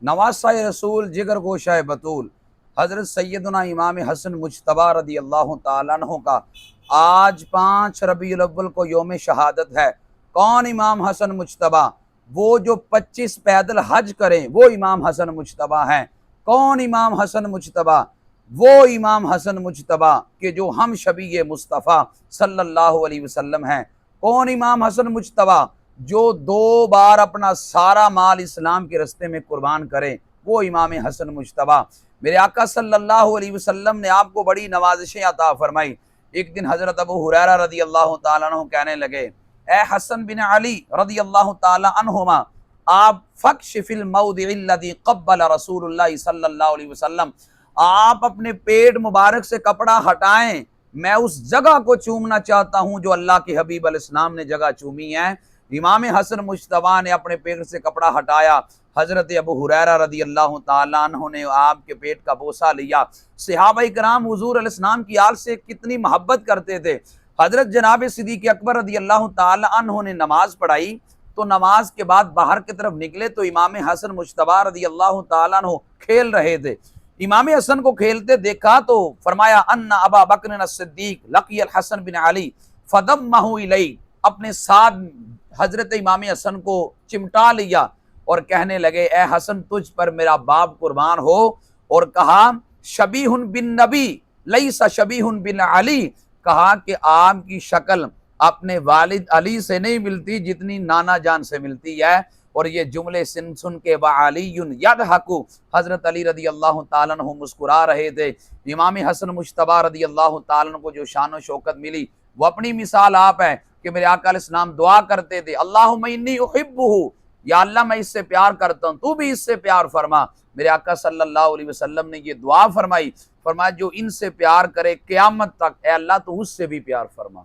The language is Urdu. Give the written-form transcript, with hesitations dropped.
نواسہ رسول جگر گوشہ بطول حضرت سیدنا امام حسن مجتبیٰ رضی اللہ تعالیٰ عنہ کا آج 5 ربیع الاول کو یوم شہادت ہے۔ کون امام حسن مجتبیٰ؟ وہ جو 25 پیدل حج کریں وہ امام حسن مجتبیٰ ہیں۔ کون امام حسن مجتبیٰ؟ وہ امام حسن مجتبیٰ کہ جو ہم شبیہ مصطفیٰ صلی اللہ علیہ وسلم ہیں۔ کون امام حسن مجتبیٰ؟ جو 2 بار اپنا سارا مال اسلام کے رستے میں قربان کریں وہ امام حسن مجتبیٰ۔ میرے آقا صلی اللہ علیہ وسلم نے آپ کو بڑی نوازشیں عطا فرمائی۔ ایک دن حضرت ابو ہریرہ رضی اللہ تعالیٰ عنہ کہنے لگے، اے حسن بن علی رضی اللہ تعالیٰ عنہما، آپ فکشف الموضع الذی قبل رسول اللہ صلی اللہ علیہ وسلم، آپ اپنے پیٹ مبارک سے کپڑا ہٹائیں، میں اس جگہ کو چومنا چاہتا ہوں جو اللہ کے حبیب علیہ السلام نے جگہ چومی ہے۔ امام حسن مجتبیٰ نے اپنے پیٹ سے کپڑا ہٹایا، حضرت ابو ہریرہ رضی اللہ تعالیٰ عنہ نے آپ کے پیٹ کا بوسہ لیا۔ صحابہ کرام حضور علیہ السلام کی آل سے کتنی محبت کرتے تھے۔ حضرت جناب صدیق اکبر رضی اللہ تعالیٰ عنہ نے نماز پڑھائی تو نماز کے بعد باہر کی طرف نکلے تو امام حسن مجتبیٰ رضی اللہ تعالیٰ عنہ کھیل رہے تھے۔ امام حسن کو کھیلتے دیکھا تو فرمایا ان ابا بکر الصدیق لقی الحسن بن علی فضمہ الیہ، اپنے ساتھ حضرت امام حسن کو چمٹا لیا اور کہنے لگے، اے حسن تجھ پر میرا باپ قربان ہو، اور کہا شبیہ بن نبی لیس شبیہ بن علی، کہا کہ آپ کی شکل اپنے والد علی سے نہیں ملتی جتنی نانا جان سے ملتی ہے۔ اور یہ جملے سن کے وعلی یضحک، حضرت علی رضی اللہ تعالیٰ عنہ مسکرا رہے تھے۔ امام حسن مجتبیٰ رضی اللہ تعالیٰ عنہ کو جو شان و شوکت ملی وہ اپنی مثال آپ ہے کہ میرے آقا علیہ السلام دعا کرتے تھے، اللہم انی احبہ، یا اللہ میں اس سے پیار کرتا ہوں تو بھی اس سے پیار فرما۔ میرے آقا صلی اللہ علیہ وسلم نے یہ دعا فرمائی، فرمایا جو ان سے پیار کرے قیامت تک، اے اللہ تو اس سے بھی پیار فرما۔